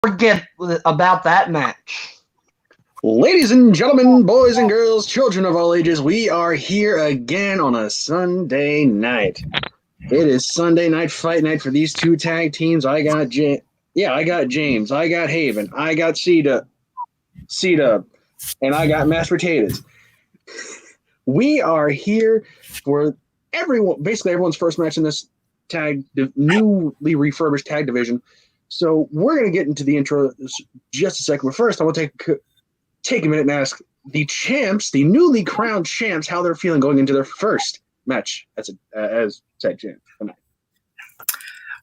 Forget about that match. Ladies and gentlemen, boys and girls, children of all ages, we are here again on a Sunday night. It is Sunday night fight night for these two tag teams. I got James, I got Haven, I got C-Dub, and I got Mashed Potatoes. We are here for basically everyone's first match in this newly refurbished tag division. So we're going to get into the intro just a second. But first, I want to take a minute and ask the champs, the newly crowned champs, how they're feeling going into their first match as tag champ tonight.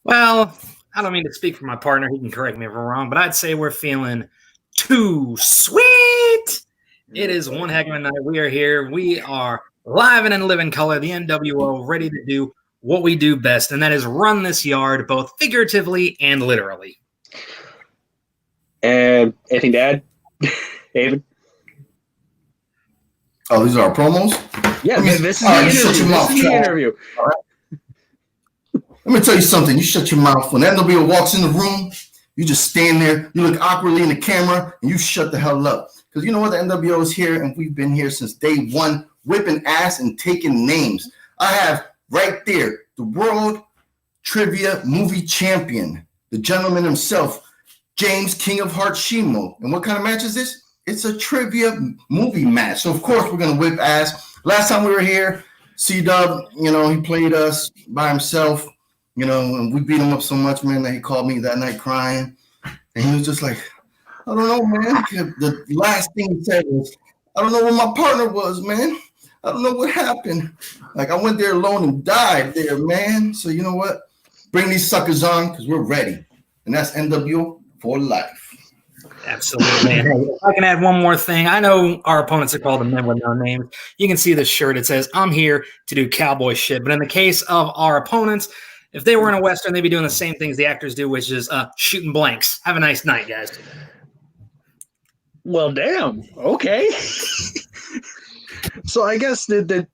Well, I don't mean to speak for my partner. He can correct me if I'm wrong, but I'd say we're feeling too sweet. It is one heck of a night. We are here. We are live and in living color, the NWO, ready to do what we do best, and that is run this yard both figuratively and literally. And anything to add, David? Oh, these are our promos? Yeah, this is the interview. All right. Let me tell you something. You shut your mouth. When NWO walks in the room, you just stand there, you look awkwardly in the camera, and you shut the hell up. Because you know what? The NWO is here, and we've been here since day one, whipping ass and taking names. I have right there the World Trivia Movie Champion, the gentleman himself, James King of Hearts Shimo. And what kind of match is this? It's a trivia movie match. So, of course, we're going to whip ass. Last time we were here, C-Dub, he played us by himself, and we beat him up so much, man, that he called me that night crying. And he was just like, I don't know, man. The last thing he said was, I don't know where my partner was, man. I don't know what happened. Like, I went there alone and died there, man. So, you know what? Bring these suckers on because we're ready. And that's NWO for life. Absolutely, man. If I can add one more thing. I know our opponents are called the men with no names. You can see this shirt. It says, I'm here to do cowboy shit. But in the case of our opponents, if they were in a Western, they'd be doing the same things the actors do, which is shooting blanks. Have a nice night, guys. Well, damn. Okay. So I guess in a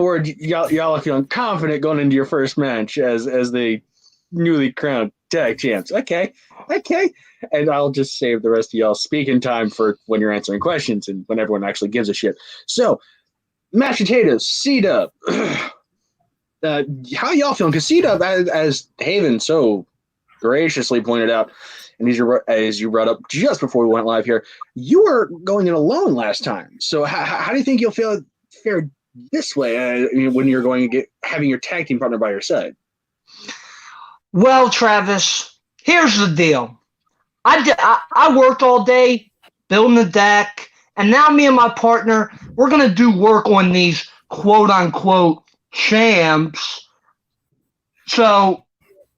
word, y'all are feeling confident going into your first match as the newly crowned tag champs. Okay. And I'll just save the rest of y'all speaking time for when you're answering questions and when everyone actually gives a shit. So, Mashed Potatoes, C-Dub. How y'all feeling? Because C-Dub, as Haven so graciously pointed out, and as you brought up just before we went live here, you were going in alone last time. So how do you think you'll fare this way when you're going to having your tag team partner by your side? Well, Travis, here's the deal. I worked all day building the deck, and now me and my partner, we're going to do work on these quote-unquote champs. So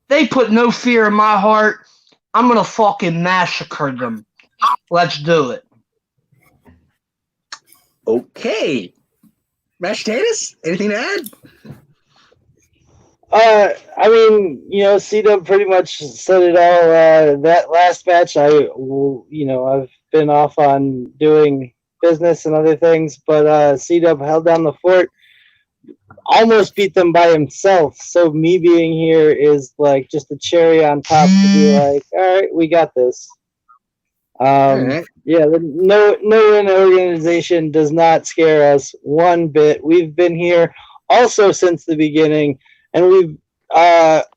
they put no fear in my heart. I'm going to fucking massacre them. Let's do it. Okay. Mashed Potatoes, anything to add? C-Dub pretty much said it all. That last match, I've been off on doing business and other things, but C-Dub held down the fort, almost beat them by himself. So me being here is like just a cherry on top to be like, all right, we got this. Right. Yeah, no organization does not scare us one bit. We've been here also since the beginning, and we've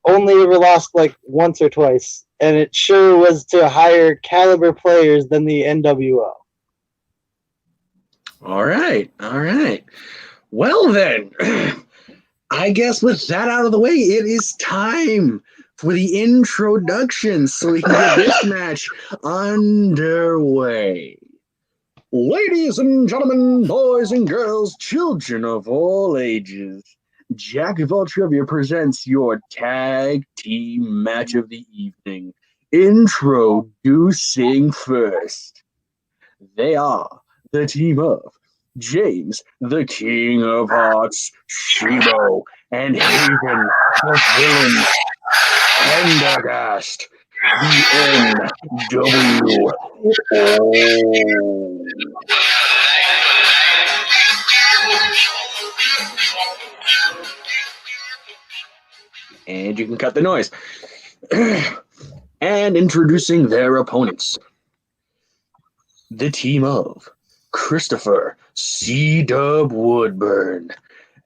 only ever lost like once or twice, and it sure was to higher caliber players than the NWO. All right. Well then, I guess with that out of the way, it is time for the introduction so we can get this match underway. Ladies and gentlemen, boys and girls, children of all ages, Jack of All Trivia presents your tag team match of the evening. Introducing first, they are the team of James, the King of Hearts, Shimo, and Haven, the villain, Pendergast, the NWO. And you can cut the noise. And introducing their opponents, the team of Christopher C-Dub Woodburn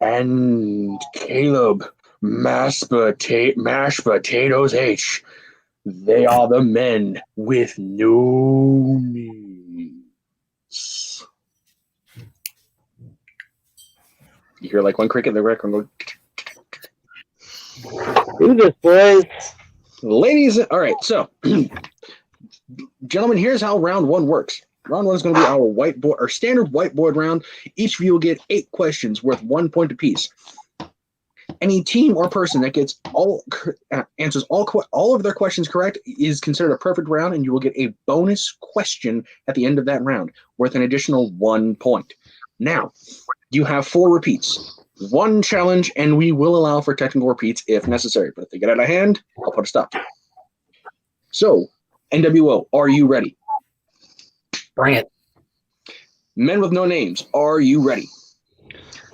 and Caleb Mashed Potatoes H. They are the men with no knees. You hear like one cricket in the background go. Do this, boys. Ladies, all right, so gentlemen, here's how round one works. Round one is going to be our standard whiteboard round. Each of you will get 8 questions worth 1 point apiece. Any team or person that gets answers all of their questions correct is considered a perfect round, and you will get a bonus question at the end of that round worth an additional 1 point. Now, you have 4 repeats, 1 challenge, and we will allow for technical repeats if necessary. But if they get out of hand, I'll put a stop to it. So, NWO, are you ready? Bring it. Men with no names, are you ready?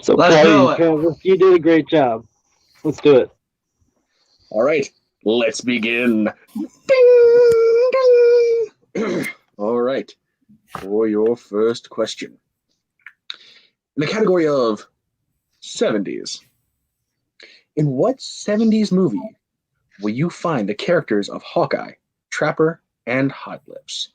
So Let's do it. Travis, you did a great job. Let's do it. All right, let's begin. Ding, ding. All right, for your first question. In the category of 70s, in what 70s movie will you find the characters of Hawkeye, Trapper, and Hot Lips?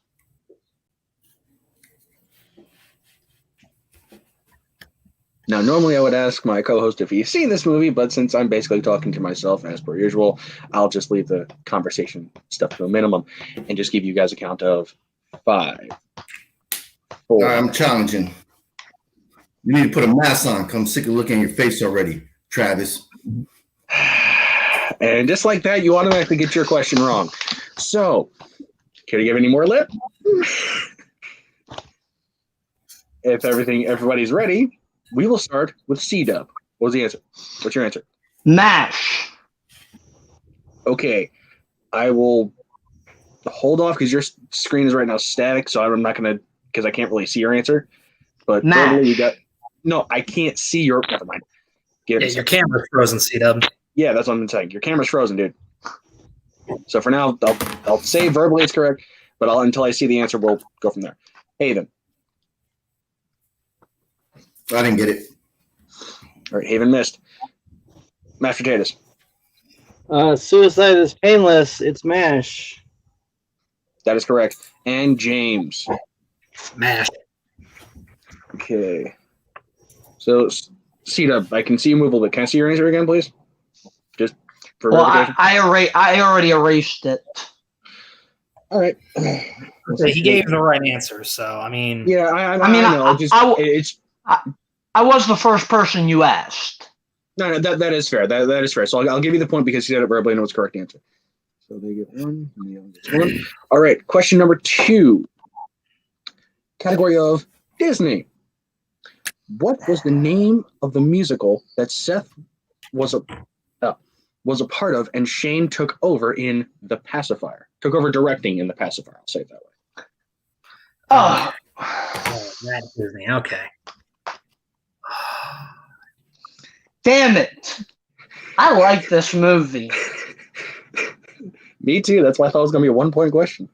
Now, normally I would ask my co-host if he's seen this movie, but since I'm basically talking to myself as per usual, I'll just leave the conversation stuff to a minimum and just give you guys a count of 5, 4. I'm challenging. You need to put a mask on. I'm sick of looking at your face already, Travis. And just like that, you automatically get your question wrong. So, can you give any more lip? If everybody's ready, we will start with C-Dub. What was the answer? What's your answer? MASH. Okay, I will hold off because your screen is right now static, so I'm not going to, because I can't really see your answer. But MASH. verbally, you got. No, I can't see your. Never mind. Yeah, your camera's frozen, C-Dub. Yeah, that's what I'm saying. Your camera's frozen, dude. So for now, I'll say verbally it's correct, but until I see the answer, we'll go from there. Haven. I didn't get it. All right, Haven missed. Mashed potatoes. Suicide is painless. It's MASH. That is correct. And James. MASH. Okay. So, C-Dub, I can see you move a little bit. Can I see your answer again, please? Just for Well, verification. I already erased it. All right. So he gave the right answer, so I mean, Yeah, I know. It's I was the first person you asked. no, that is fair. That is fair. So I'll give you the point because you said it verbally and it was the correct answer. So they get 1, and the other gets 1. All right, question number 2. Category of Disney. What was the name of the musical that Seth was a part of and Shane took over in The Pacifier? Took over directing in The Pacifier. I'll say it that way. Oh, that's Disney. Okay. damn it. I like this movie. Me too. That's why I thought it was going to be a 1-point question.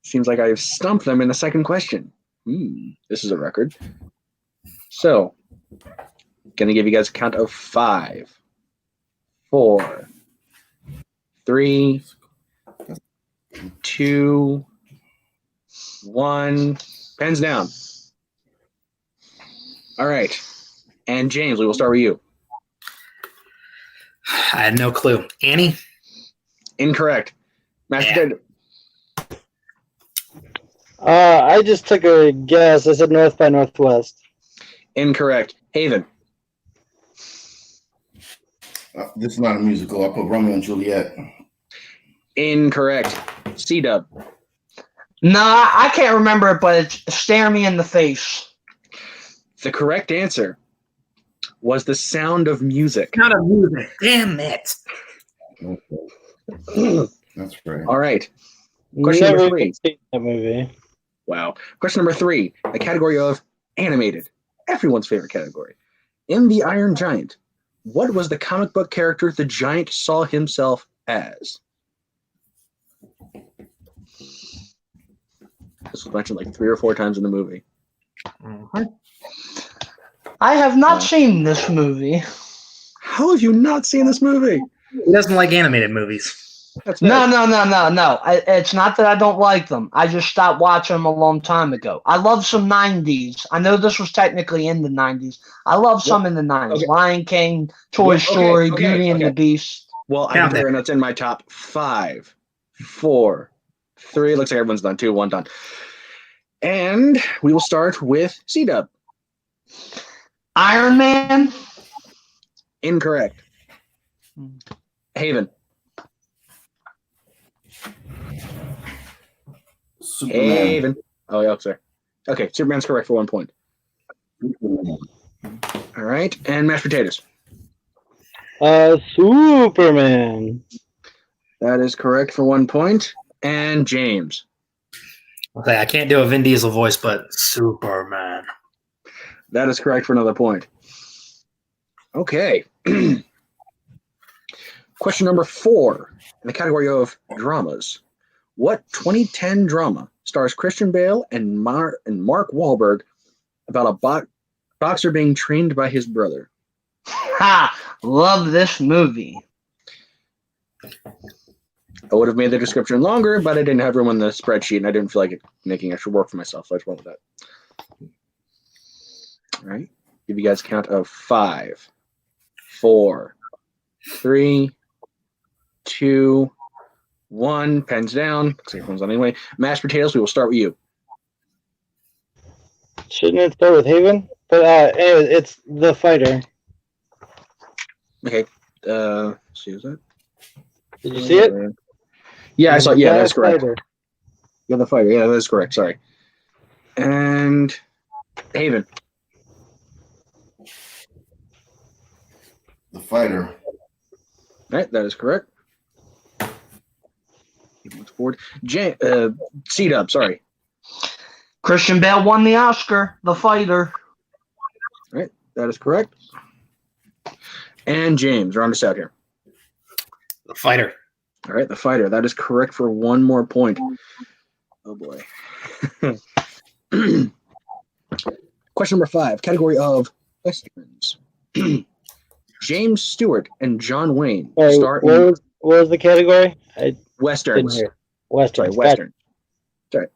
Seems like I've stumped them in the second question. This is a record. So, going to give you guys a count of 5, 4, 3, 2, 1. Pens down. All right. And James, we will start with you. I had no clue. Annie? Incorrect. Mashed Yeah. potato. I just took a guess. I said North by Northwest. Incorrect. Haven. This is not a musical. I put Romeo and Juliet. Incorrect. C-Dub. Nah, I can't remember it, but it's Stare Me in the Face. The correct answer was The Sound of Music. Not a movie. Damn it. That's right. All right. Question Never number 3. even seen that movie. Wow. Question number 3. The category of animated. Everyone's favorite category. In The Iron Giant, what was the comic book character the giant saw himself as? This was mentioned like 3 or 4 times in the movie. I have not seen this movie. How have you not seen this movie? He doesn't like animated movies. That's No, bad. It's not that I don't like them. I just stopped watching them a long time ago. I love some 90s. I know this was technically in the 90s. I love some in the 90s. Okay. Lion King, Toy Story, Beauty and the Beast. Well, I can tell you that's in my top 5, 4, 3. Looks like everyone's done. 2, 1 done. And we will start with C-Dub. Iron Man. Incorrect. Haven. Superman. Haven. Oh, yeah, sorry. Okay, Superman's correct for 1 point. All right, and mashed potatoes. Superman. That is correct for 1 point. And James. Okay, I can't do a Vin Diesel voice, but Superman. That is correct for another point. Okay. Question number 4 in the category of dramas. What 2010 drama stars Christian Bale and Mark Wahlberg about a boxer being trained by his brother? Ha! Love this movie. I would have made the description longer, but I didn't have room on the spreadsheet, and I didn't feel like making extra work for myself, so I just went with that. All right. Give you guys a count of 5, 4, 3, 2, 1. Pens down. Looks like everyone's on anyway. Mashed potatoes, we will start with you. Shouldn't it start with Haven? But anyway, it's The Fighter. Okay. See, is that? Did you see it? Yeah, I saw it. Yeah, that's The correct. Fighter. Yeah, The Fighter. Yeah, that is correct. Sorry. And Haven. The Fighter. All right, that is correct. Looks forward. C-Dub, sorry. Christian Bale won the Oscar. The Fighter. All right, that is correct. And James, round us out here. The Fighter. All right, The Fighter. That is correct for 1 more point. Oh, boy. Question number 5, category of Westerns. James Stewart and John Wayne star in What was the category? I didn't Westerns. hear. Western. Sorry, Western. Sorry.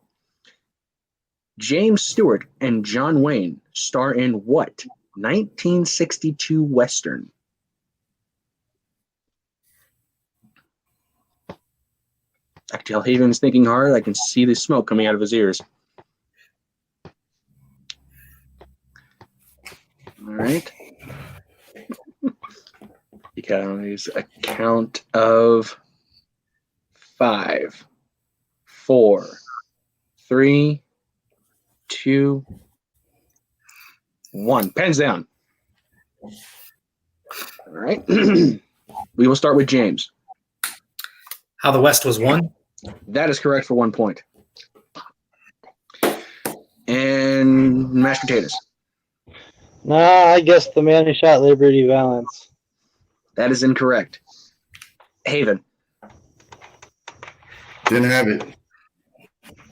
James Stewart and John Wayne star in what 1962 Western? I can tell Haven's thinking hard. I can see the smoke coming out of his ears. All right. You guys, a count of 5, 4, 3, 2, 1. Pens down. All right. We will start with James. How the West Was Won. That is correct for 1 point. And mashed potatoes. No, I guess The Man Who Shot Liberty Valance. That is incorrect. Haven. Didn't have it.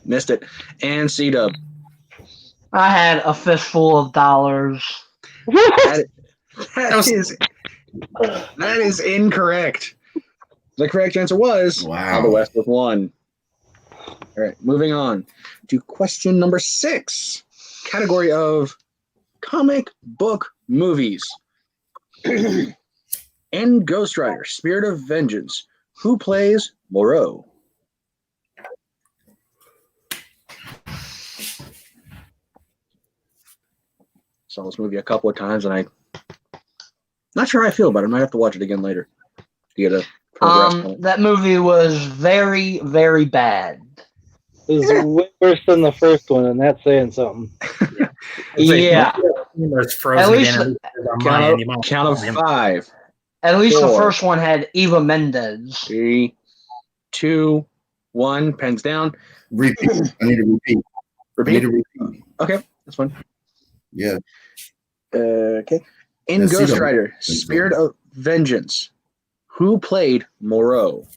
Missed it. And C-Dub. I had A Fistful of Dollars. That is incorrect. The correct answer was How the West Was Won. All right, moving on to question number 6, category of comic book movies. In Ghost Rider, Spirit of Vengeance, who plays Moreau? Saw this movie a couple of times, and I'm not sure how I feel about it. I might have to watch it again later to get a That movie was very, very bad. It was way worse than the first one, and that's saying something. Yeah. It's frozen At least- again. On my end, you might- Count of 5, At least the 4. first one had Eva Mendes. 3, 2, 1. Pens down. Repeat. I need to repeat. Repeat. repeat. Okay, that's fine. Yeah. Okay. In Let's see Ghost them. Rider, Spirit of Vengeance, Who played Moreau?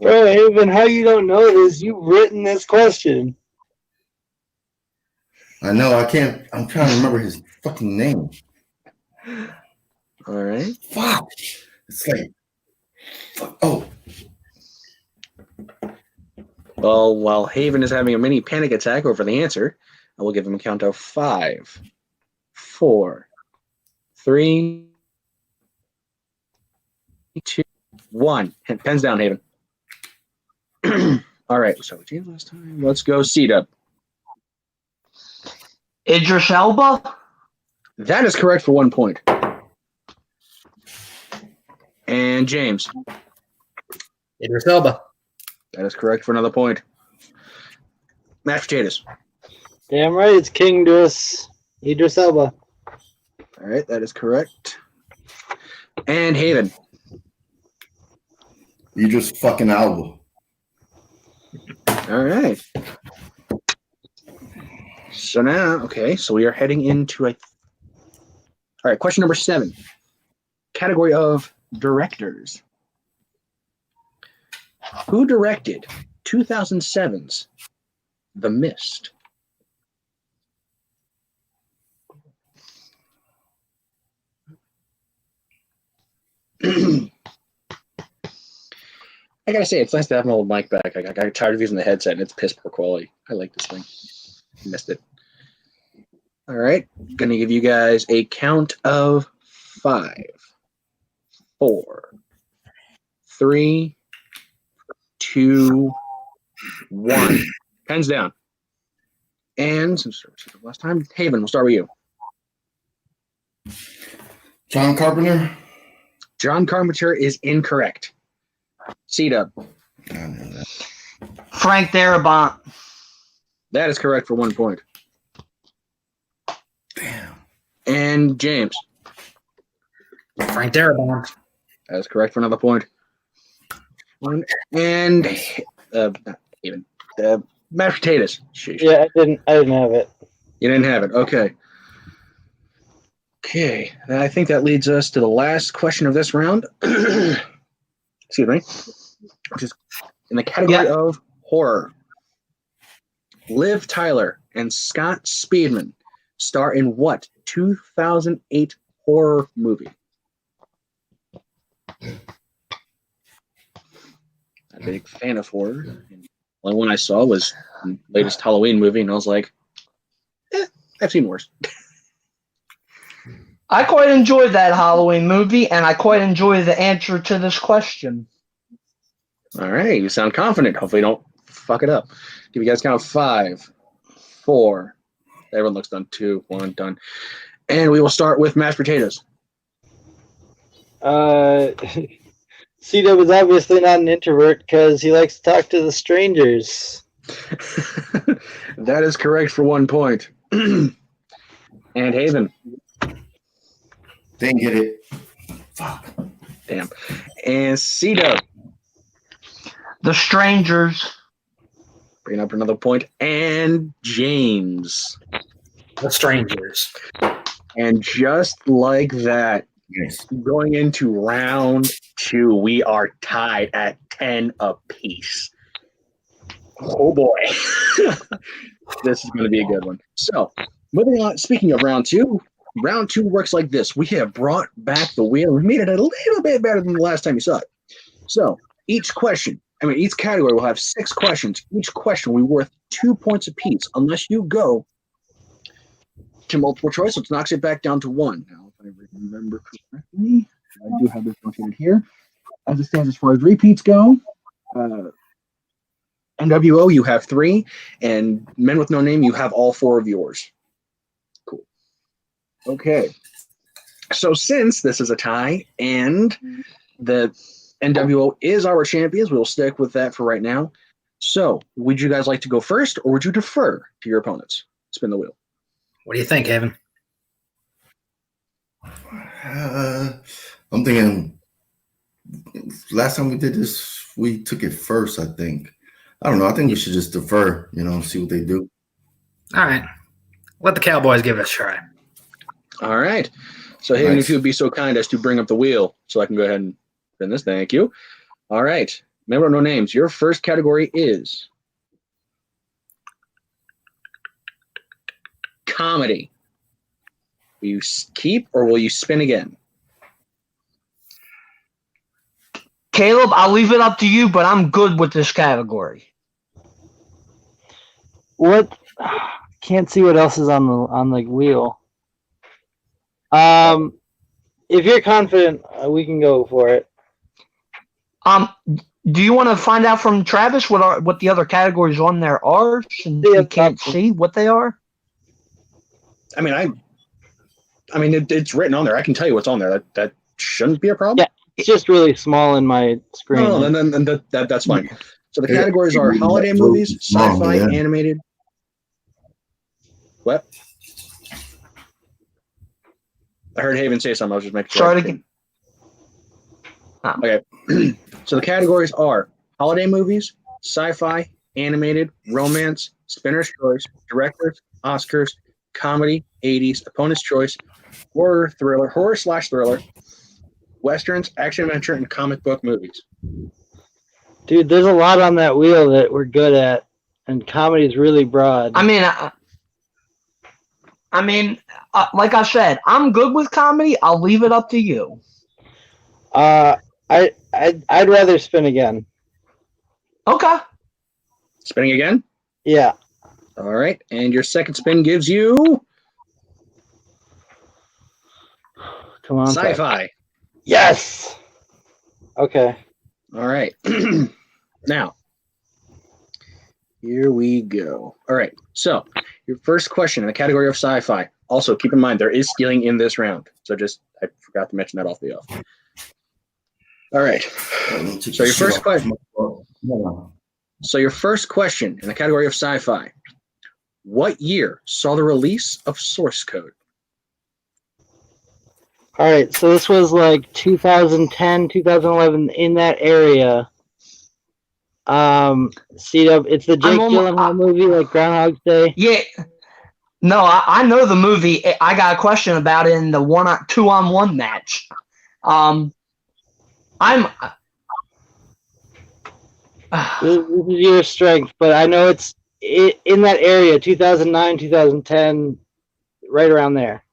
Bro, Haven, how you don't know this? You've written this question. I know. I can't. I'm trying to remember his fucking name. All right. Fuck. It's like. Fuck. Oh. Well, while Haven is having a mini panic attack over the answer, I will give him a count of 5, 4, 3, 2, 1. Pens down, Haven. All right. So we did last time. Let's go C-Dub. Idris Elba? That is correct for 1 point. And James. Idris Elba. That is correct for another point. Mashed potatoes. Damn right, it's King Idris Elba. All right, that is correct. And Haven. You just fucking Alba. All right. So now, okay, so we are heading into a. All right, question number 7. Category of directors. Who directed 2007's The Mist? I gotta say, it's nice to have my old mic back. I got tired of using the headset, and it's piss poor quality. I like this thing. Missed it. All right, gonna give you guys a count of 5, 4, 3, 2, 1. Pens down. And since last time, Haven, we'll start with you. John Carpenter. John Carpenter is incorrect. C-Dub. I know that. Frank Darabont. That is correct for 1 point. Damn. And James. Frank Darabont. That is correct for another point. And not even mashed potatoes. Sheesh. Yeah, I didn't have it. You didn't have it. Okay. Okay. And I think that leads us to the last question of this round. Excuse me. Which is in the category of horror. Liv Tyler and Scott Speedman star in what 2008 horror movie? I'm a big fan of horror. The only one I saw was the latest Halloween movie, and I was like, I've seen worse. I quite enjoyed that Halloween movie, and I quite enjoy the answer to this question. All right, you sound confident. Hopefully, you don't fuck it up. Give you guys count of 5, 4. Everyone looks done. 2, 1, done. And we will start with mashed potatoes. C-Dub is obviously not an introvert because he likes to talk to the strangers. That is correct for 1 point. And Haven. Didn't get it. Fuck. Damn. And C-Dub. The Strangers. Bringing up another point. And James. The Strangers. And just like that, Yes. going into round 2, we are tied at 10 apiece. Oh boy. This is going to be a good one. So, moving on, speaking of round 2 works like this. We have brought back the wheel. We made it a little bit better than the last time you saw it. So, each category will have 6 questions. Each question will be worth 2 points apiece unless you go to multiple choice, which knocks it back down to 1. Now, if I remember correctly, I do have this notated here. As it stands, as far as repeats go, NWO, you have 3, and Men with No Name, you have all 4 of yours. Cool. Okay. So since this is a tie and the NWO is our champions, we'll stick with that for right now. So, would you guys like to go first, or would you defer to your opponents? Spin the wheel. What do you think, Haven? I'm thinking last time we did this, we took it first, I think. I don't know. I think we should just defer, see what they do. All right. Let the Cowboys give it a try. All right. So, Haven, Nice. if you would be so kind as to bring up the wheel so I can go ahead and spin this. Thank you. All right. Remember, no names. Your first category is comedy. Will you keep or will you spin again? Caleb, I'll leave it up to you, but I'm good with this category. What? Can't see what else is on the wheel. If you're confident, we can go for it. Do you want to find out from Travis what the other categories on there are, since Yeah, we can't see what they are? I mean, it's written on there. I can tell you what's on there. That shouldn't be a problem. Yeah. It's just really small in my screen. No, then that's fine. So the Yeah. categories are holiday movies, sci-fi, Yeah. animated. What? I heard Haven say something. I was just making sure. Start again. Okay. So the categories are holiday movies, sci-fi, animated, romance, spinner's choice, directors, Oscars, comedy, 80s, opponent's choice, horror/thriller, westerns, action adventure, and comic book movies. Dude, there's a lot on that wheel that we're good at, and comedy is really broad. I mean, like I said, I'm good with comedy. I'll leave it up to you. I'd rather spin again. Okay. Spinning again. Yeah. All right. And your second spin gives you Come on. sci-fi. Yes. Okay. All right. Now, here we go. All right. So, your first question in the category of sci-fi. Also, keep in mind there is stealing in this round. So, I forgot to mention that off the off. All right. So, your first question. So, your first question in the category of sci-fi. What year saw the release of Source Code? All right. So this was like 2010, 2011, in that area. C-Dub, it's the Jake Gyllenhaal movie, like Groundhog's Day. Yeah. No, I know the movie. I got a question about it in the 2-on-1 match. This is your strength, but I know it's in that area, 2009, 2010, right around there.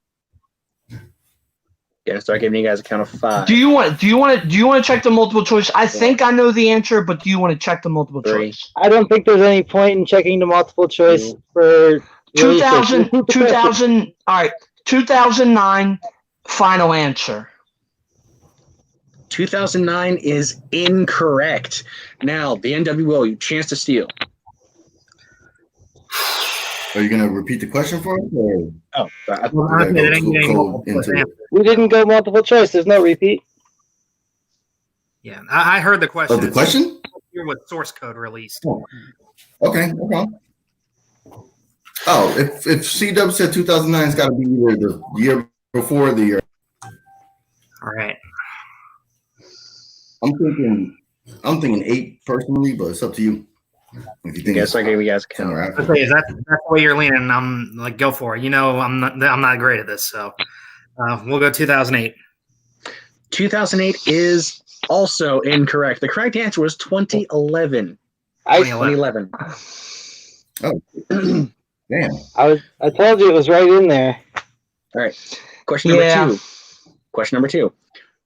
Yeah, start giving you guys a count of 5. Do you want to check the multiple choice? I think I know the answer, but do you want to check the multiple 3. choice? I don't think there's any point in checking the multiple choice for 2000. All right, 2009. Final answer. 2009 is incorrect. Now, the NWO, you chance to steal. Are you gonna repeat the question for us? Or Oh, Well, honestly, go that ain't to getting code multiple into choice. it? We didn't go multiple choice. There's no repeat. Yeah, I heard the question. the question? Here with source code released. Okay. Oh, if C-Dub said 2009, it's got to be either the year before the year. All right. I'm thinking 8 personally, but it's up to you. If you think Yes, I gave you guys a count. somewhere after. Okay, is that's the way you're leaning? I'm like, go for it. You know, I'm not great at this, so we'll go 2008. 2008 is also incorrect. The correct answer was 2011. 2011. Oh, damn. I told you it was right in there. All right. Question number 2.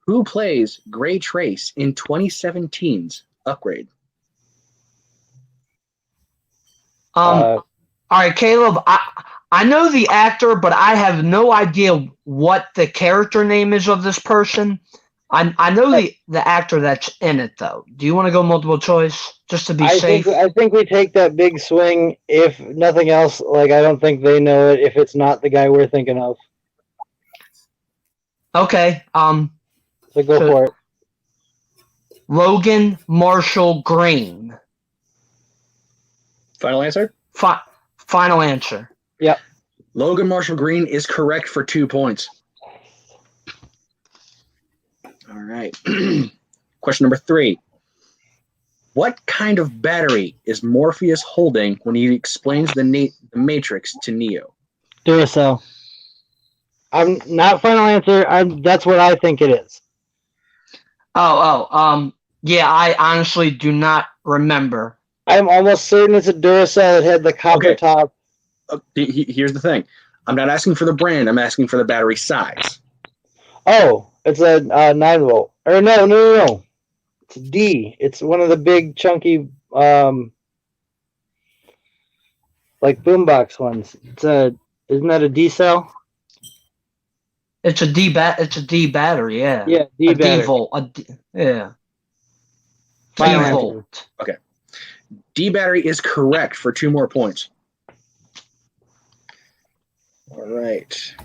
Who plays Gray Trace in 2017's Upgrade? All right, Caleb. I know the actor, but I have no idea what the character name is of this person. I know the actor that's in it, though. Do you want to go multiple choice just to be safe? I think we take that big swing. If nothing else, like I don't think they know it if it's not the guy we're thinking of. Okay. So go for it. Logan Marshall Green. Final answer? Final answer. Yep. Logan Marshall Green is correct for 2 points. All right. Question number 3. What kind of battery is Morpheus holding when he explains the Matrix to Neo? Duracell. I'm not final answer. That's what I think it is. Yeah, I honestly do not remember. I'm almost certain it's a Duracell that had the copper Okay. top. Here's the thing. I'm not asking for the brand. I'm asking for the battery size. Oh, it's a 9 volt. Or no. It's a D. It's one of the big chunky like boombox ones. Isn't that a D cell? It's a D battery, yeah. Yeah, D a D battery. volt. Yeah. D Final answer. volt. D battery is correct for 2 more points. All right.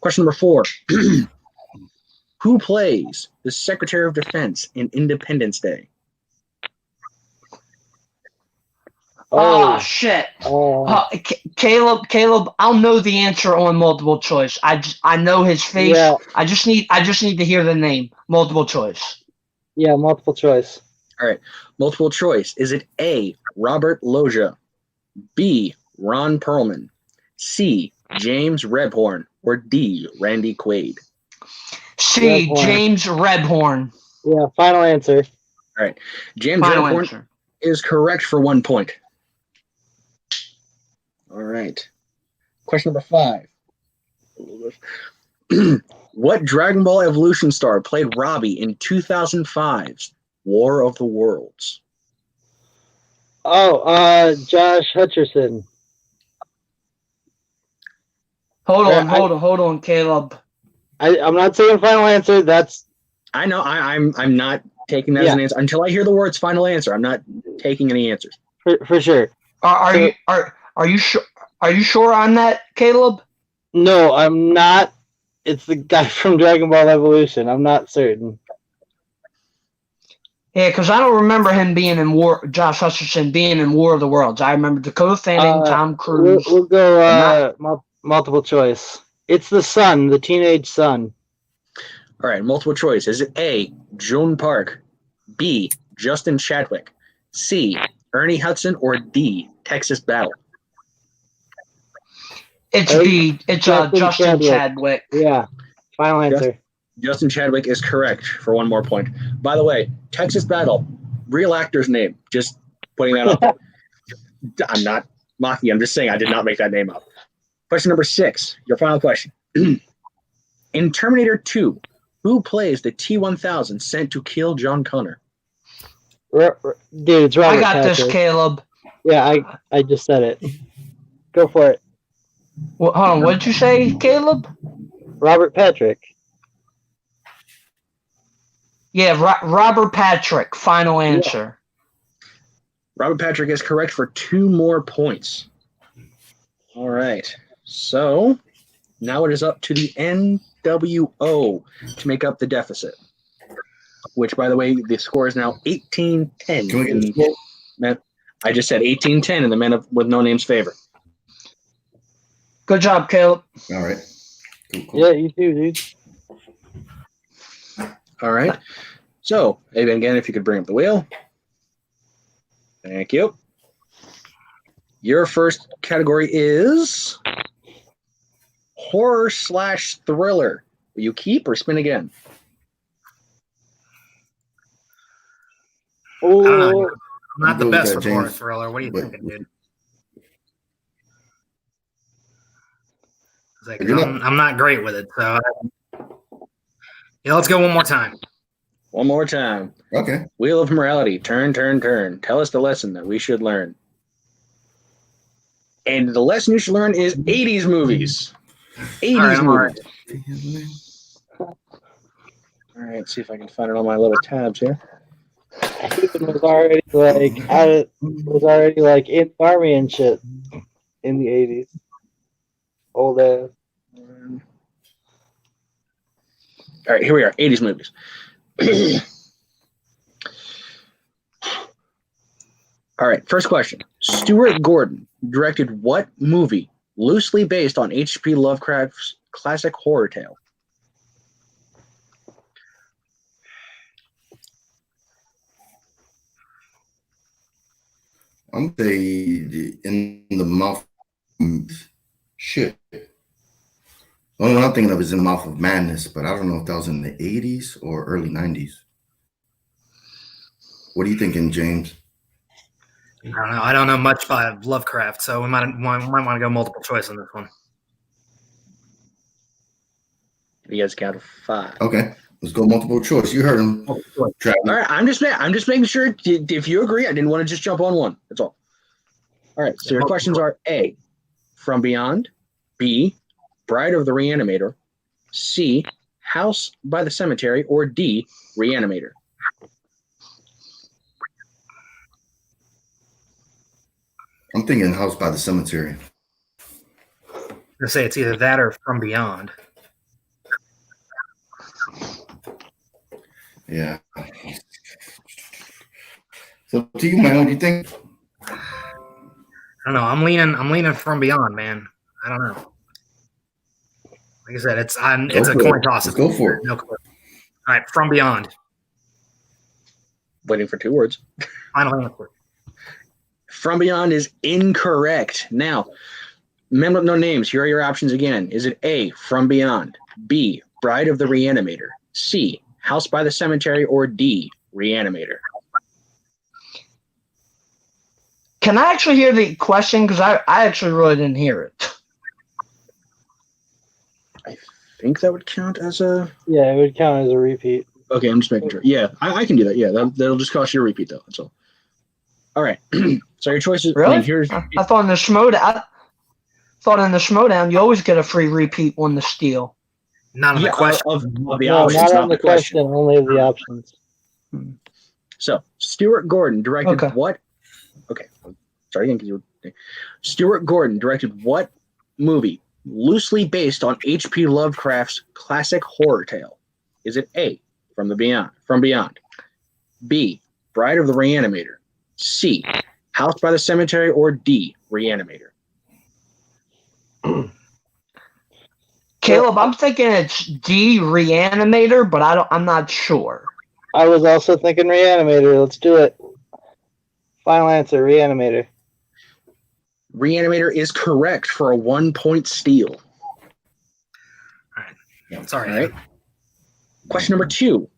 Question number 4. Who plays the Secretary of Defense in Independence Day? Oh, shit. Oh, Caleb, I'll know the answer on multiple choice. I know his face. Yeah. I just need to hear the name. Multiple choice. yeah, multiple choice. All right. Multiple choice. Is it A, Robert Loggia, B, Ron Perlman, C, James Rebhorn, or D, Randy Quaid? C. Rebhorn. James Rebhorn. Yeah, final answer. James Final Rebhorn answer. is correct for 1 point. All right. Question number 5. What Dragon Ball Evolution star played Robbie in 2005's War of the Worlds? Oh, Josh Hutcherson. Hold Yeah, on, Caleb. I'm not saying final answer. That's I know. I'm not taking that as an answer until I hear the words final answer. I'm not taking any answers. for sure. Are you sure? Are you sure on that, Caleb? No, I'm not. It's the guy from Dragon Ball Evolution. I'm not certain. Yeah, because I don't remember him being in War. Josh Hutcherson being in War of the Worlds. I remember Dakota Fanning, Tom Cruise. We'll go multiple choice. It's the son, the teenage son. All right, multiple choice. Is it A, Joan Park, B, Justin Chadwick, C, Ernie Hudson, or D, Texas Battle? It's B. It's Justin Chadwick. Yeah. Final answer. Justin Chadwick is correct for 1 more point. By the way, Texas Battle, real actor's name. Just putting that up. I'm not mocking. I'm just saying I did not make that name up. Question number 6, your final question. In Terminator 2, who plays the T-1000 sent to kill John Connor? Dude, it's Robert I got Patrick. this, Caleb. Yeah, I just said it. Go for it. Hold on. What did you say, Caleb? Robert Patrick. Yeah, Robert Patrick. Final answer. Robert Patrick is correct for 2 more points. All right. So now it is up to the NWO to make up the deficit, which, by the way, the score is now 18-10. Can we get the score? I just said 18-10 in the men with no names favor. Good job, Caleb. All right. Cool. Yeah, you too, dude. All right. So, again, if you could bring up the wheel. Thank you. Your first category is horror/thriller. Will you keep or spin again? I don't know. Oh, I'm not the Go with best that, with horror James. thriller. What are you But- thinking, dude? It's like, You're not- I'm not great with it. So, yeah, let's go one more time. One more time. Okay. Wheel of morality. Turn, turn, turn. Tell us the lesson that we should learn. And the lesson you should learn is 80s movies. 80s All right, I'm all movies. All right, see if I can find it on my little tabs here. Ethan was already like in the army and shit in the 80s. Old ass. All right, here we are. 80s movies. All right, first question. Stuart Gordon directed what movie loosely based on H.P. Lovecraft's classic horror tale? I'm gonna say in the mouth. Shit. The only one I'm thinking of is In Mouth of Madness, but I don't know if that was in the 80s or early 90s. What are you thinking, James? I don't know. I don't know much about Lovecraft, so we might want to go multiple choice on this one. You guys count to 5. Okay, let's go multiple choice. You heard him. Travis. All right, I'm just making sure if you agree. I didn't want to just jump on one. That's all. All right. So your questions are A, From Beyond, B, Bride of the Reanimator, C, House by the Cemetery, or D, Reanimator. I'm thinking House by the Cemetery. I'm gonna say it's either that or From Beyond. Yeah. So to you, man, what do you think? I don't know. I'm leaning From Beyond, man. I don't know. Like I said, it's a coin toss. Let's go for it. No clue. All right, From Beyond. Waiting for 2 words. Final answer. From Beyond is incorrect. Now, men with no names, here are your options again. Is it A, From Beyond, B, Bride of the Reanimator, C, House by the Cemetery, or D, Reanimator? Can I actually hear the question? Because I actually really didn't hear it. I think that would count as a... Yeah, it would count as a repeat. Okay, I'm just making sure. Yeah, I can do that. Yeah, that'll just cost you a repeat, though. That's all. All right. So your choices... Really? I mean, here's... I thought in the Schmodown, you always get a free repeat on the steal. Not on the Yeah, question. of the No, options, not on the question, only of the options. So, Stuart Gordon directed Okay. what? Okay, sorry again because you were. Stuart Gordon directed what movie loosely based on H.P. Lovecraft's classic horror tale? Is it A, From Beyond, B, Bride of the Reanimator, C, House by the Cemetery, or D, Reanimator? Caleb, I'm thinking it's D, Reanimator, but I'm not sure. I was also thinking Reanimator. Let's do it. Final answer, Reanimator. Reanimator is correct for a 1-point steal. Sorry. All right. Question number 2.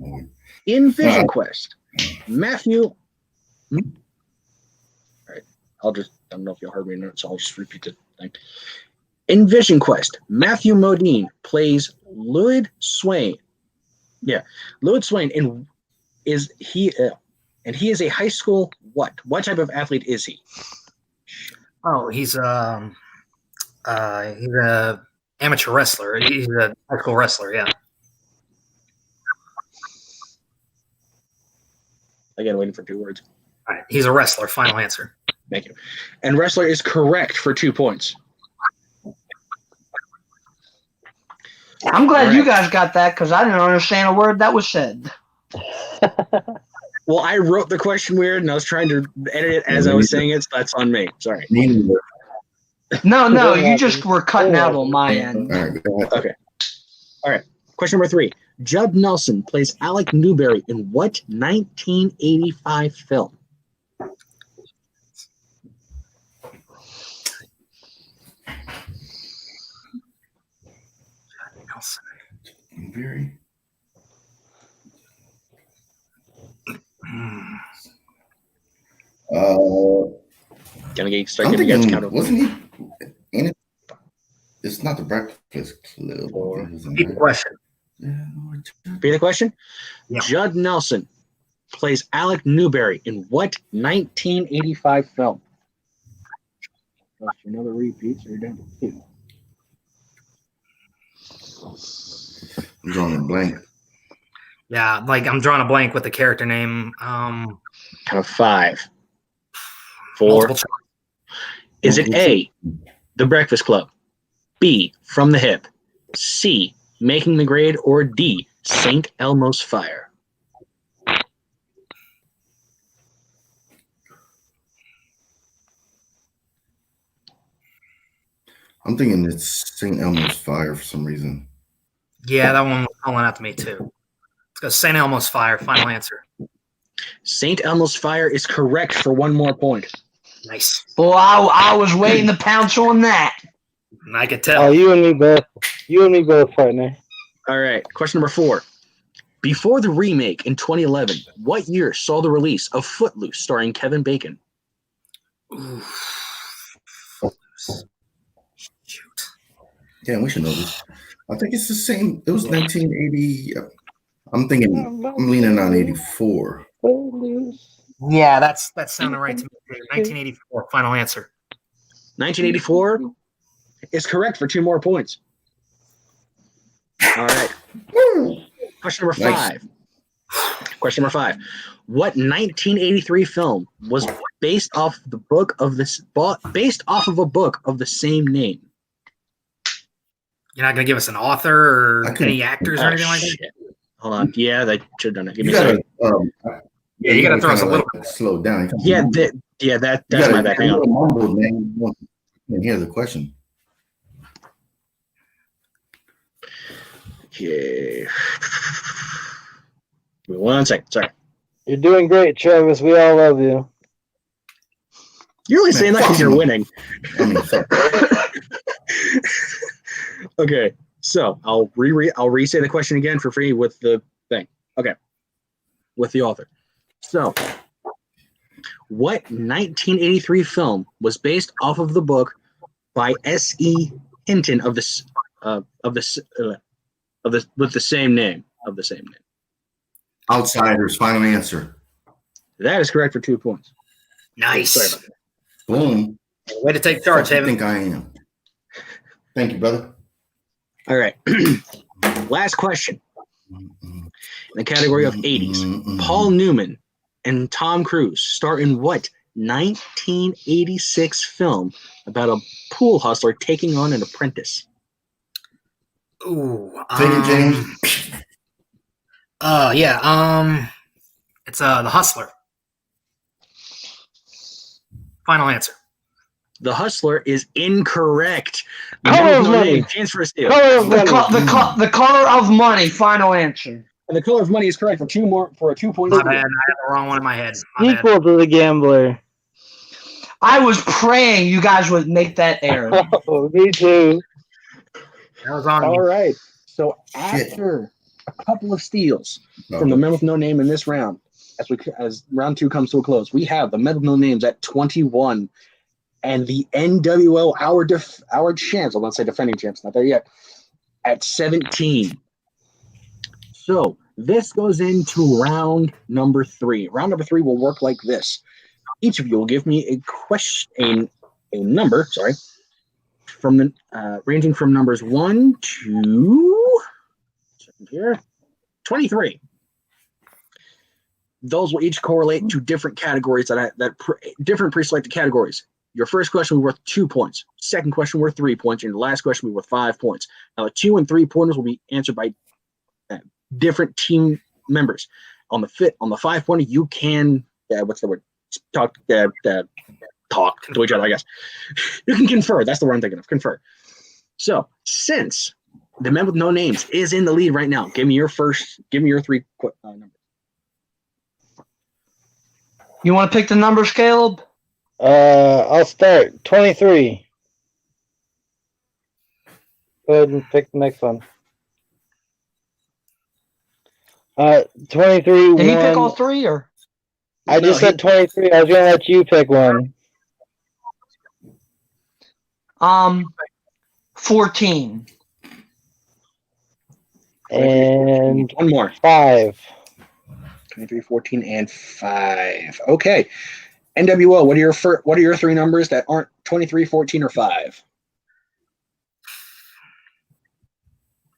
In Vision Quest, Matthew. All right. I don't know if y'all heard me or not, so I'll just repeat the thing. In Vision Quest, Matthew Modine plays Lloyd Swain. Yeah, Lloyd Swain, and he is a high school what? What type of athlete is he? Oh, he's a amateur wrestler. He's a high school wrestler. Yeah. Again, waiting for 2 words. All right. He's a wrestler. Final answer. Thank you. And wrestler is correct for 2 points. I'm glad All you right. guys got that because I didn't understand a word that was said. Well, I wrote the question weird, and I was trying to edit it as I was saying it, so that's on me. Sorry. No, you just were cutting out on my end. All right, go ahead. Okay. All right. Question number 3. Judd Nelson plays Alec Newberry in what 1985 film? Very. Gonna start I'm getting you guys thinking, counted. wasn't he in it? It's not the Breakfast Club. Or- He was in Repeat the that. question. Yeah, Repeat the question? Yeah. Judd Nelson plays Alec Newberry in what 1985 film? Another repeat, so you're down to 2. I'm drawing a blank. Yeah, like I'm drawing a blank with the character name. Count of 5. 4. Multiple choice. Is it A, The Breakfast Club, B, From the Hip, C, Making the Grade, or D, St. Elmo's Fire? I'm thinking it's St. Elmo's Fire for some reason. Yeah, that one was calling out to me too. Let's go St. Elmo's Fire. Final answer. St. Elmo's Fire is correct for 1 more point. Nice. Well, I was waiting to pounce on that. I could Oh, tell. you and me both. You and me both, partner. All right. Question number 4. Before the remake in 2011, what year saw the release of Footloose starring Kevin Bacon? Ooh. Shoot. Damn, we should know this. I think it's the same. It was 1980. I'm leaning on 84. Yeah, that's sounding right to me. 1984. Final answer. 1984 is correct for 2 more points. All right. Question number 5. Nice. Question number 5. What 1983 film was based off of a book of the same name? You're not gonna give us an author or I couldn't- any actors or anything like that? Shit. Hold on. Yeah, they should have done it. Give You me a gotta, second. You gotta throw us a kinda little. slow down. Yeah, that's my bad. Hang on. Mumbled, man. You can't hear the question. Okay. Wait 1 second. Sorry. You're doing great, Travis. We all love you. You're only Man, saying that fuck because you're you. winning. I mean, fuck. Okay, so I'll re-say the question again for free with the thing. Okay, with the author. So, what 1983 film was based off of the book by S.E. Hinton with the same name? Outsiders. Final answer. That is correct for 2 points. Nice. Sorry about that. Boom. Way to take charge, Fuck you Haven. think I am? Thank you, brother. All right. Last question. In the category of 80s, Paul Newman and Tom Cruise star in what 1986 film about a pool hustler taking on an apprentice? Ooh. Take it, James. Yeah. It's The Hustler. Final answer. The Hustler is incorrect. Color of No Money. name, chance for a steal. Color of Money. The color of money. Final answer. And the Color of Money is correct for 2 points. My bad. I had the wrong one in my head. My bad. Equal to The Gambler. I was praying you guys would make that error. Oh, me too. That was on All me. right. So Shit. after a couple of steals from the Men with No Name in this round, as round 2 comes to a close, we have the Men with No Names at 21, and the NWO our champs, I won't say defending champs, not there yet, at 17. So this goes into round number 3. Round number 3 will work like this. Each of you will give me a number, from the ranging from numbers 1 to 23. Those will each correlate to different categories different pre-selected categories. Your first question will be worth 2 points. Second question worth 3 points, and the last question will be worth 5 points. Now, the 2 and 3 pointers will be answered by different team members. On the 5 pointer, you can talk to each other, I guess. You can confer. That's the word I'm thinking of. Confer. So, since the Men with No Names is in the lead right now, give me your 3 numbers. You want to pick the numbers, Caleb? I'll start. 23. Go ahead and pick the next one. 23. Did he pick all one. 3 or? I just said 23. I was gonna let you pick one. 14. And One more. 5. 23, 14, and 5. Okay. NWO, what are your 3 numbers that aren't 23, 14, or 5?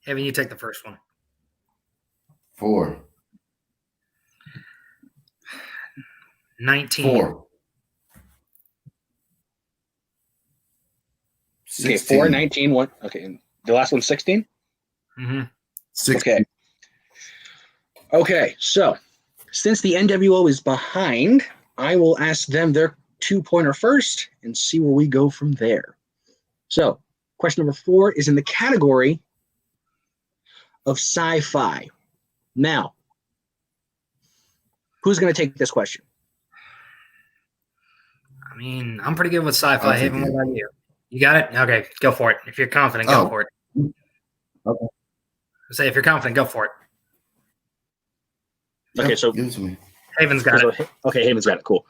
Haven, you take the first one. 4. 19. 4. Okay, 4, 19, 1. Okay, and the last one's 16? Mm-hmm. 16. Okay, so since the NWO is behind, I will ask them their 2-pointer first and see where we go from there. So, question number 4 is in the category of sci-fi. Now, who's going to take this question? I mean, I'm pretty good with sci-fi. I'll take Haven, it. what about you? You got it? Okay, go for it. If you're confident, go Oh. for it. Okay. Say if you're confident, go for it. Okay, Yep, so give it to me. Haven's got it. Okay, Haven's got it. Cool.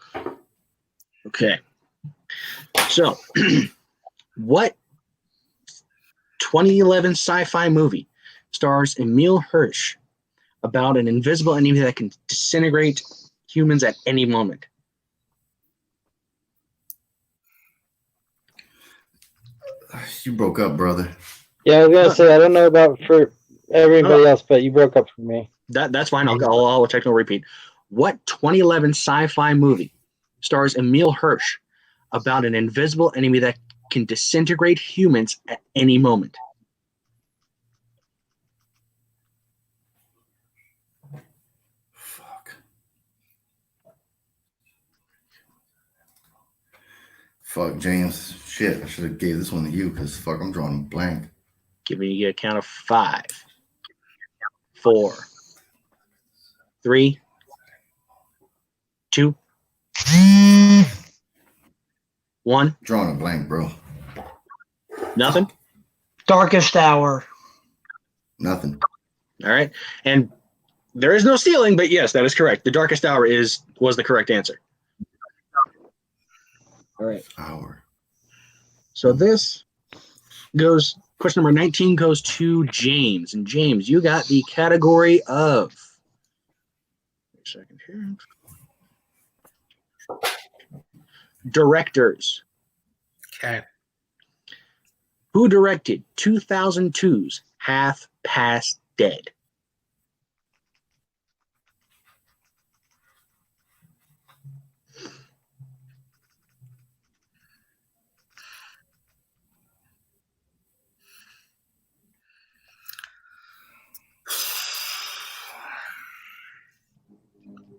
Okay. So, what 2011 sci-fi movie stars Emil Hirsch about an invisible enemy that can disintegrate humans at any moment? You broke up, brother. Yeah, I was gonna say I don't know about for everybody else, but you broke up for me. That's fine. I'll check no repeat. What 2011 sci-fi movie stars Emil Hirsch about an invisible enemy that can disintegrate humans at any moment? Fuck, James. Shit, I should have gave this one to you because fuck, I'm drawing a blank. Giving you a count of 5, 4, 3, 2, 1. Drawing a blank, bro. Nothing. Darkest Hour. Nothing. All right, and there is no stealing, but yes, that is correct. The Darkest Hour was the correct answer. All right. Hour. So this goes. Question number 19 goes to James, and James, you got the category of. Wait a second here. Directors. Okay. Who directed 2002's Half Past Dead?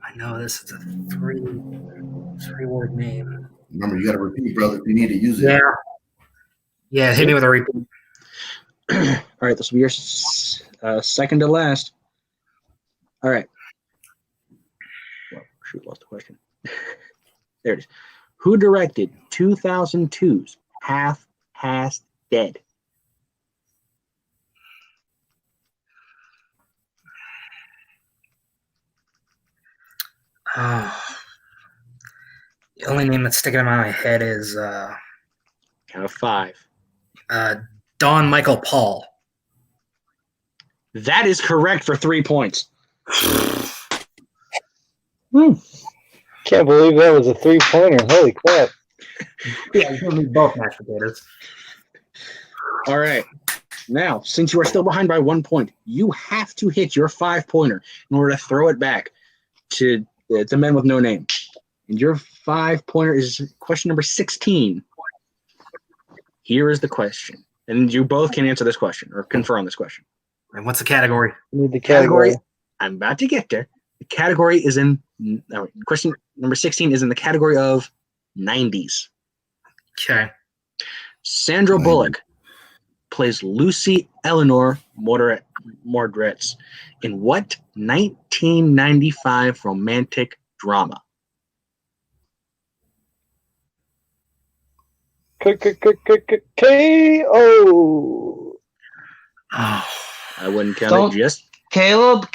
I know this is a three-word name. Remember, you got to repeat, brother, if you need to use it. Yeah. Yeah, hit me with a repeat. All right, this will be your second to last. All right. Well, shoot, lost the question. There it is. Who directed 2002's Half Past Dead? Oh. The only name that's sticking in my head is Count of 5. Don Michael Paul. That is correct for 3 points. Can't believe that was a 3-pointer. Holy crap! Yeah, you me both mashed potatoes. All right. Now, since you are still behind by 1 point, you have to hit your 5-pointer in order to throw it back to the men with no name. And your 5-pointer is question number 16. Here is the question. And you both can answer this question or confirm this question. And what's the category? Need the category. I'm about to get there. The category is in question number 16 is in the category of 90s. Okay. Sandra Bullock plays Lucy Eleanor Mordretz in what 1995 romantic drama? K-O. Oh. I wouldn't count it just. Caleb's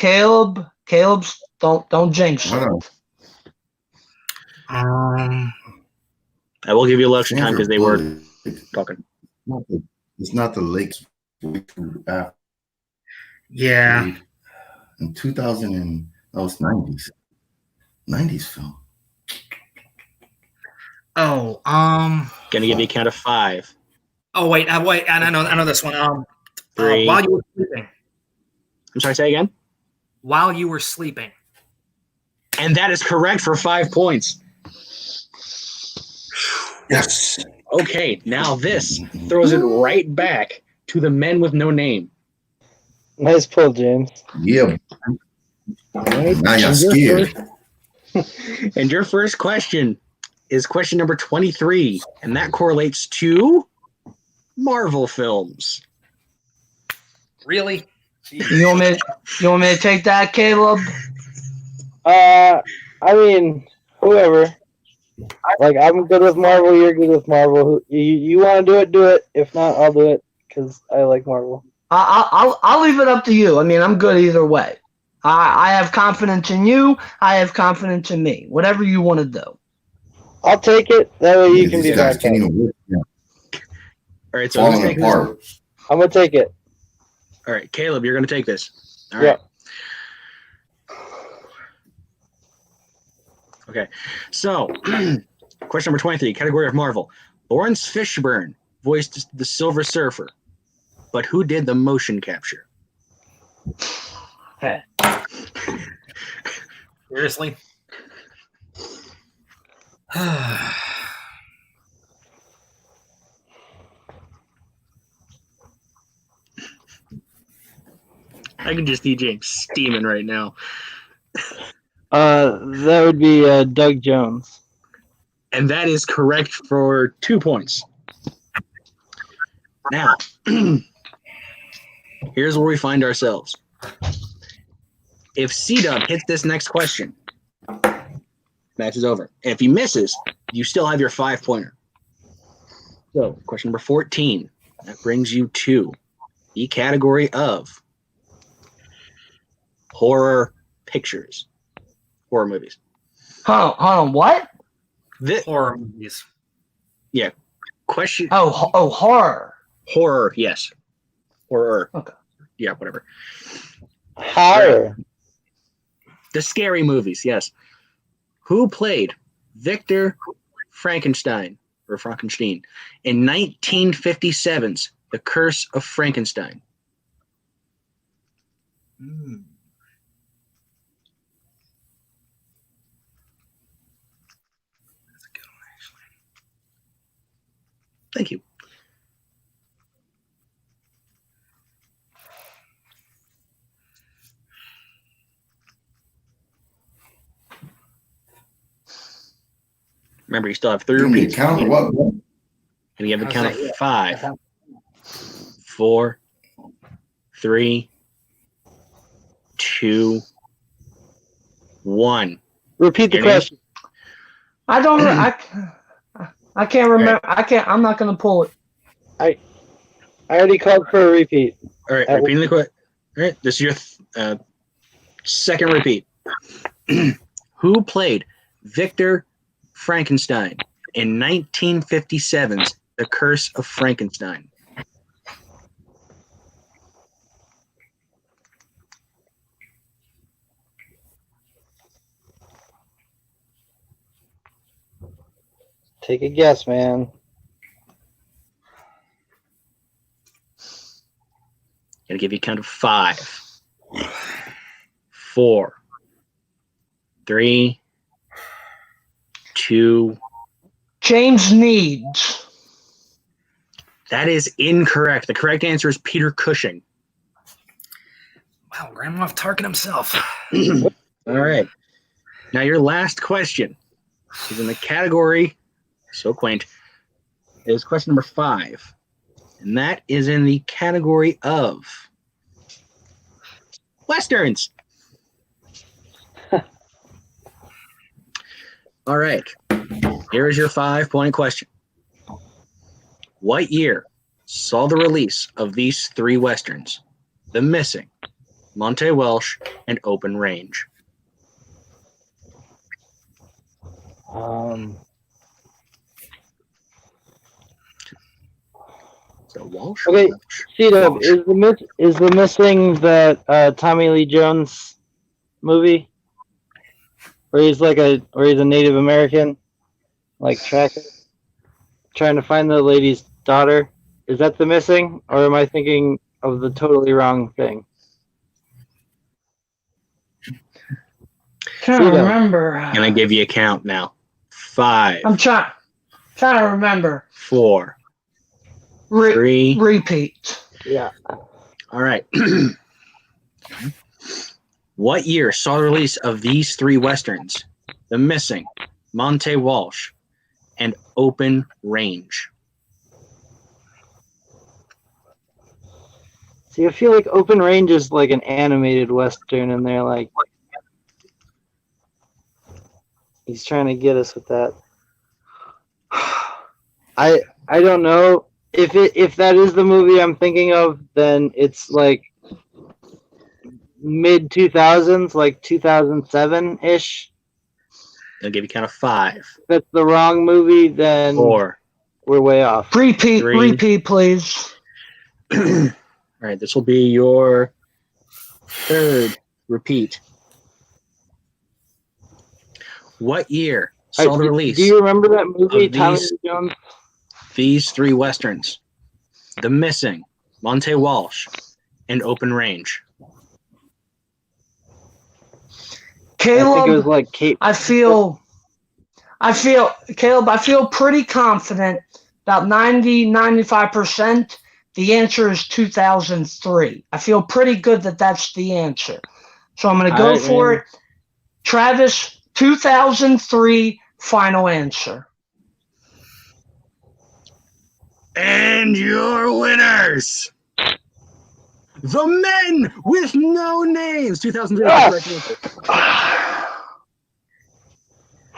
don't jinx. Hold on. I will give you a little extra time because they were talking. It's not the Lakes. Yeah. In 2000 and that was 90s. 90s film. Oh, Gonna give you a count of 5. Oh wait, I know this one. 3. While you were sleeping. I'm sorry, say again. While you were sleeping. And that is correct for 5 points. Yes. Okay, now this throws it right back to the men with no name. Nice pull, James. Yeah. Right. Now you're scared. And your first question is question number 23, and that correlates to Marvel films. Really? You want me to take that, Caleb? I mean, whoever. Like, I'm good with Marvel. You're good with Marvel. You want to do it, do it. If not, I'll do it because I like Marvel. I'll leave it up to you. I mean, I'm good either way. I have confidence in you. I have confidence in me. Whatever you want to do. I'll take it. That way you can These be guys back. can't even work. Yeah, All right, so who's falling taking this? apart. I'm gonna take it. All right, Caleb, you're going to take this. All right. Okay. So, question number 23, category of Marvel. Lawrence Fishburne voiced the Silver Surfer, but who did the motion capture? Hey. Seriously? I can just see James steaming right now. That would be Doug Jones. And that is correct for 2 points. Now, here's where we find ourselves. If C-Dub hits this next question, match is over. And if he misses, you still have your 5-pointer. So, question number 14. That brings you to the category of horror pictures. Horror movies. Hold on. What? Horror movies. Question. Oh, horror. Horror, yes. Horror. Okay. Yeah, whatever. Horror. The scary movies, yes. Who played Victor Frankenstein in 1957's The Curse of Frankenstein? Mm. That's a good one, actually. Thank you. Remember, you still have 3 You mean repeats. count or what? And you have a How's count that? of 5, 4, 3, 2, 1. Repeat the Your name? question. I don't. I can't remember. I can't. I'm not gonna pull it. I already called for a repeat. All right, repeating the question. All right, this is your second repeat. Who played Victor Frankenstein in 1957's The Curse of Frankenstein? Take a guess, man. Gonna give you a count of 5, 4, 3, 2. James Needs. That is incorrect. The correct answer is Peter Cushing. Wow, Grand Moff Tarkin himself. All right. Now your last question is in the category, so quaint, is question number 5. And that is in the category of Westerns. All right. Here is your 5-point question. What year saw the release of these 3 Westerns? The Missing, Monte Welsh, and Open Range. So Walsh. or Okay. Welsh? C-Dub, is the Missing that Tommy Lee Jones movie? Where he's a Native American, like tracker, trying to find the lady's daughter. Is that The Missing, or am I thinking of the totally wrong thing? Can't See that. remember. And I give you a count now. 5, I'm trying to remember. 4, 3. Repeat. Yeah. All right. What year saw the release of these 3 Westerns? The Missing, Monte Walsh, and Open Range. See, I feel like Open Range is like an animated Western, and they're like, he's trying to get us with that. I don't know. if that is the movie I'm thinking of, then it's like mid 2000s, like 2007 ish. I'll give you count of 5, If that's the wrong movie, then 4. we're way off. Repeat, 3. please. All right, this will be your third repeat. What year saw the release Do you remember that movie, of Tommy these- Lee Jones? these 3 westerns? The Missing, Monte Walsh, and Open Range. I think it was Caleb, like Kate. I feel, Caleb, I feel pretty confident, about 95%. The answer is 2003. I feel pretty good that that's the answer. So I'm going to go Alright, for man. it. Travis, 2003, final answer. And your winners, The Men with No Names, 2003.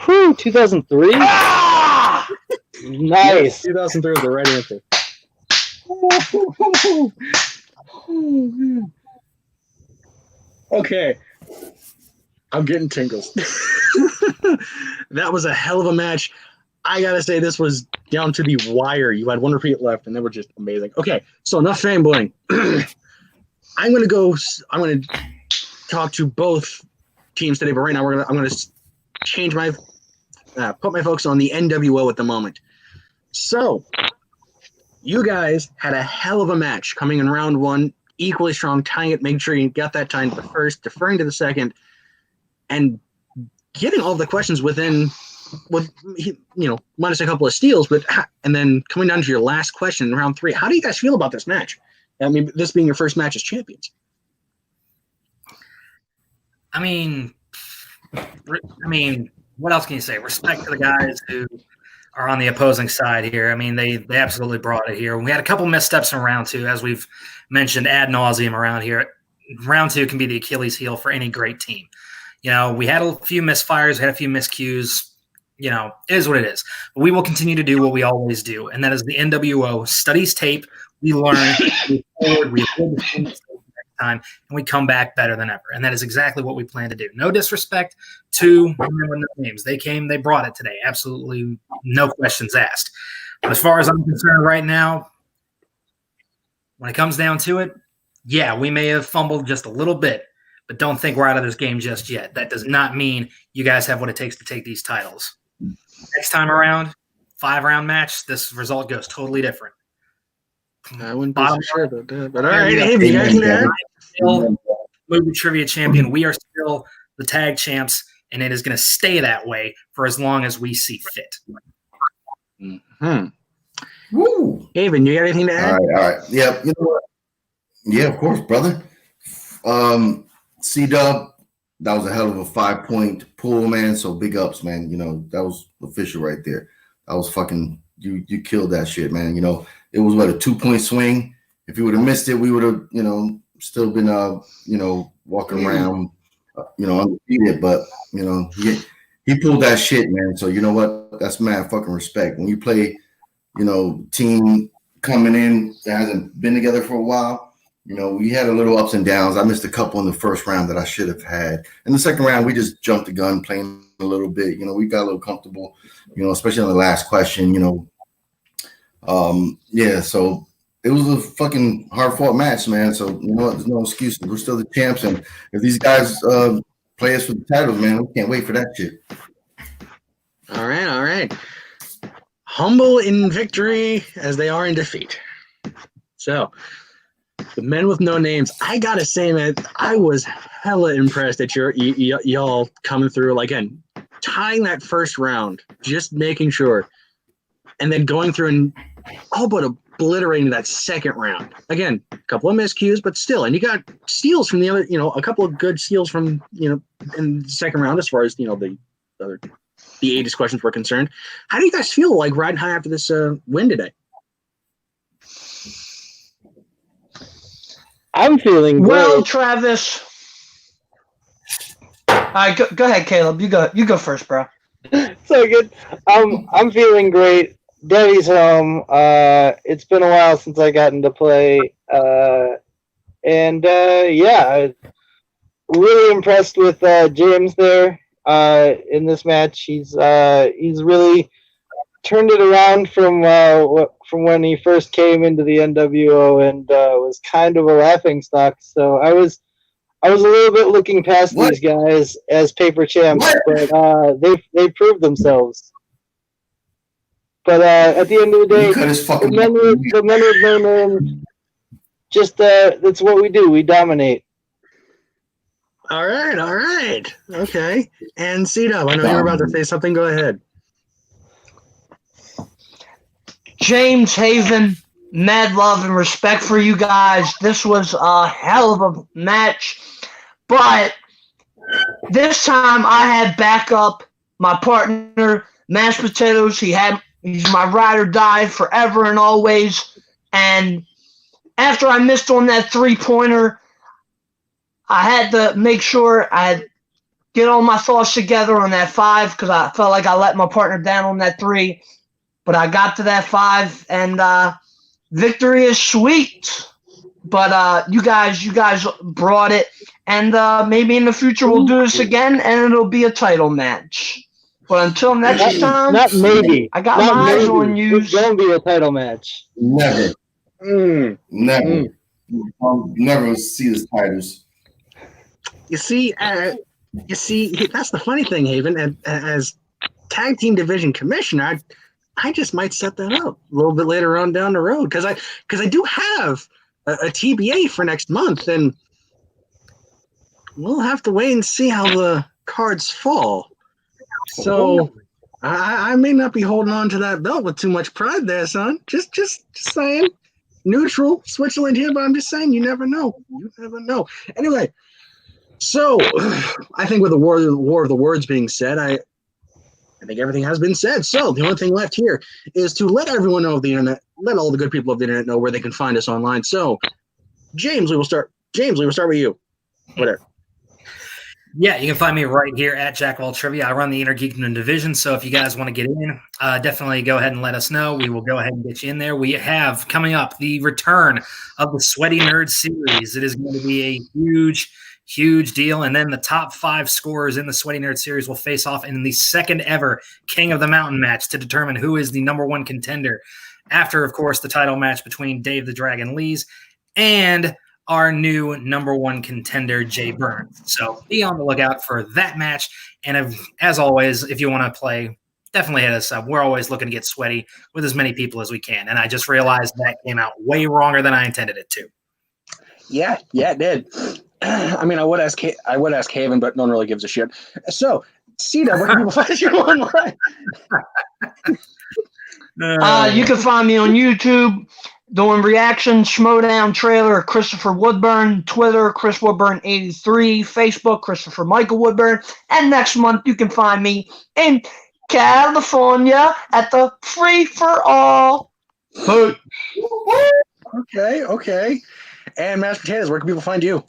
Whew, 2003? Ah! Nice. 2003 was the right answer. Okay. I'm getting tingles. That was a hell of a match. I gotta say, this was down to the wire. You had 1 repeat left, and they were just amazing. Okay, so enough fanboying. I'm gonna talk to both teams today, but right now I'm gonna change my put my focus on the NWO at the moment. So, you guys had a hell of a match coming in round 1, equally strong, tying it, making sure you got that time to the first, deferring to the second, and getting all of the questions within, with minus a couple of steals, and then coming down to your last question in round 3. How do you guys feel about this match? I mean, this being your first match as champions. I mean, what else can you say? Respect to the guys who are on the opposing side here. I mean, they absolutely brought it here. We had a couple missteps in round 2, as we've mentioned ad nauseum around here. Round 2 can be the Achilles heel for any great team. We had a few misfires, we had a few miscues. It is what it is. But we will continue to do what we always do, and that is the NWO studies tape. We learn, we forward, we hold the next time, and we come back better than ever. And that is exactly what we plan to do. No disrespect to Remember No Names. They came, they brought it today. Absolutely no questions asked. But as far as I'm concerned right now, when it comes down to it, yeah, we may have fumbled just a little bit, but don't think we're out of this game just yet. That does not mean you guys have what it takes to take these titles. Next time around, 5-round match, this result goes totally different. I wouldn't be so Bottom sure about that. But all right, Avery, you guys can add? Still movie trivia champion. We are still the tag champs, and it is going to stay that way for as long as we see fit. Woo! Avon, you got anything to add? All right. Yeah, you know what? Yeah, of course, brother. C-Dub, that was a hell of a 5-point pull, man. So big ups, man. That was official right there. That was fucking you killed that shit, man. It was a 2-point swing. If you would have missed it, we would have, still been walking around, undefeated. But he pulled that shit, man. So you know what? That's mad fucking respect. When you play, team coming in that hasn't been together for a while. We had a little ups and downs. I missed a couple in the first round that I should have had. In the second round, we just jumped the gun, playing a little bit. We got a little comfortable, especially on the last question, Yeah, so it was a fucking hard-fought match, man. So, there's no excuses. We're still the champs. And if these guys play us for the titles, man, we can't wait for that shit. All right. Humble in victory as they are in defeat. So, the Men with No Names. I gotta say, man, I was hella impressed at y'all coming through. Again, tying that first round, just making sure, and then going through and all but obliterating that second round. Again, a couple of miscues, but still, and you got steals from the other, a couple of good steals from, in the second round as far as, the ages questions were concerned. How do you guys feel like riding high after this win today? I'm feeling great. Well, Travis. All right, go ahead, Caleb. You go first, bro. So good. I'm feeling great. Debbie's home. It's been a while since I gotten to play. I'm really impressed with James there in this match. He's really turned it around from when he first came into the NWO and was kind of a laughingstock. So I was a little bit looking past these guys as paper champs, but they proved themselves. But at the end of the day, the men with no names, just that's what we do. We dominate. All right. Okay. And C-Dub, I know you were about to say something. Go ahead. James, Haven, mad love and respect for you guys. This was a hell of a match. But this time I had backup my partner, Mashed Potatoes. He's my ride or die forever and always. And after I missed on that 3-pointer, I had to make sure I get all my thoughts together on that 5 because I felt like I let my partner down on that 3. But I got to that 5, and victory is sweet. But you guys brought it, and maybe in the future we'll do this again, and it'll be a title match. But until next time, not maybe. I got my eyes on you. It's gonna be a title match. Never. I'll never see the titles. You see, that's the funny thing, Haven. As tag team division commissioner, I just might set that up a little bit later on down the road because I do have a TBA for next month, and we'll have to wait and see how the cards fall. So I may not be holding on to that belt with too much pride there, son. Just saying. Neutral Switzerland here, but I'm just saying you never know. You never know. Anyway, so I think with the war of the words being said, I think everything has been said. So the only thing left here is to let everyone know of the internet, let all the good people of the internet know where they can find us online. So, James, we will start with you. Whatever. Yeah, you can find me right here at Jack of All Trivia. I run the Inner Geekdom division, so if you guys want to get in, definitely go ahead and let us know. We will go ahead and get you in there. We have coming up the return of the Sweaty Nerd Series. It is going to be a huge deal. And then the top 5 scorers in the Sweaty Nerd Series will face off in the second ever King of the Mountain match to determine who is the number 1 contender. After, of course, the title match between Dave the Dragon Lees and our new number 1 contender, Jay Burns. So be on the lookout for that match. And as always, if you want to play, definitely hit us up. We're always looking to get sweaty with as many people as we can. And I just realized that came out way wronger than I intended it to. Yeah, it did. I mean, I would ask Haven, but no one really gives a shit. So, Cedar, where can people find you online? You can find me on YouTube doing reaction Schmodown trailer, Christopher Woodburn, Twitter, Chris Woodburn 83, Facebook, Christopher Michael Woodburn, and next month you can find me in California at the Free for All. Okay. And Mashed Potatoes, where can people find you?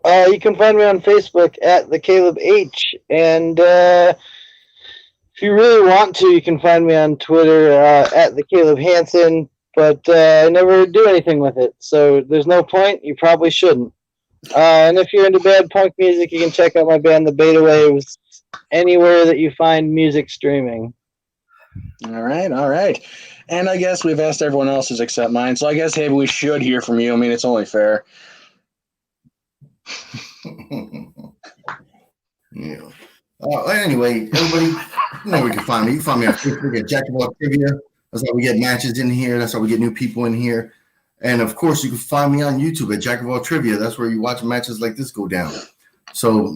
You can find me on Facebook at the Caleb H, and if you really want to, you can find me on Twitter at the Caleb Hansen. But I never do anything with it, so there's no point. You probably shouldn't. And if you're into bad punk music, you can check out my band, The Beta Waves, anywhere that you find music streaming. All right. And I guess we've asked everyone else's except mine, so I guess, hey, we should hear from you. I mean, it's only fair. Yeah. Anyway, everybody, you know where you can find me. You can find me on Facebook at Jack of All Trivia. That's how we get matches in here. That's how we get new people in here. And, of course, you can find me on YouTube at Jack of All Trivia. That's where you watch matches like this go down. So,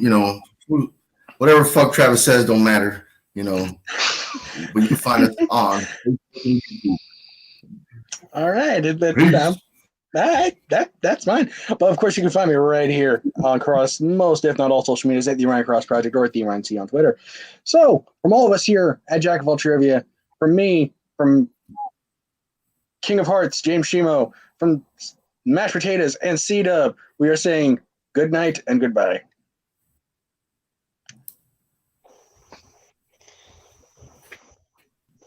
whatever fuck Travis says don't matter, but you can find us on. All right. That's fine. But, of course, you can find me right here across most, if not all, social medias at the Ryan Cross Project or at the Ryan C on Twitter. So, from all of us here at Jack of All Trivia, from me, from King of Hearts, James Shimo, from Mashed Potatoes and C-Dub, we are saying good night and goodbye.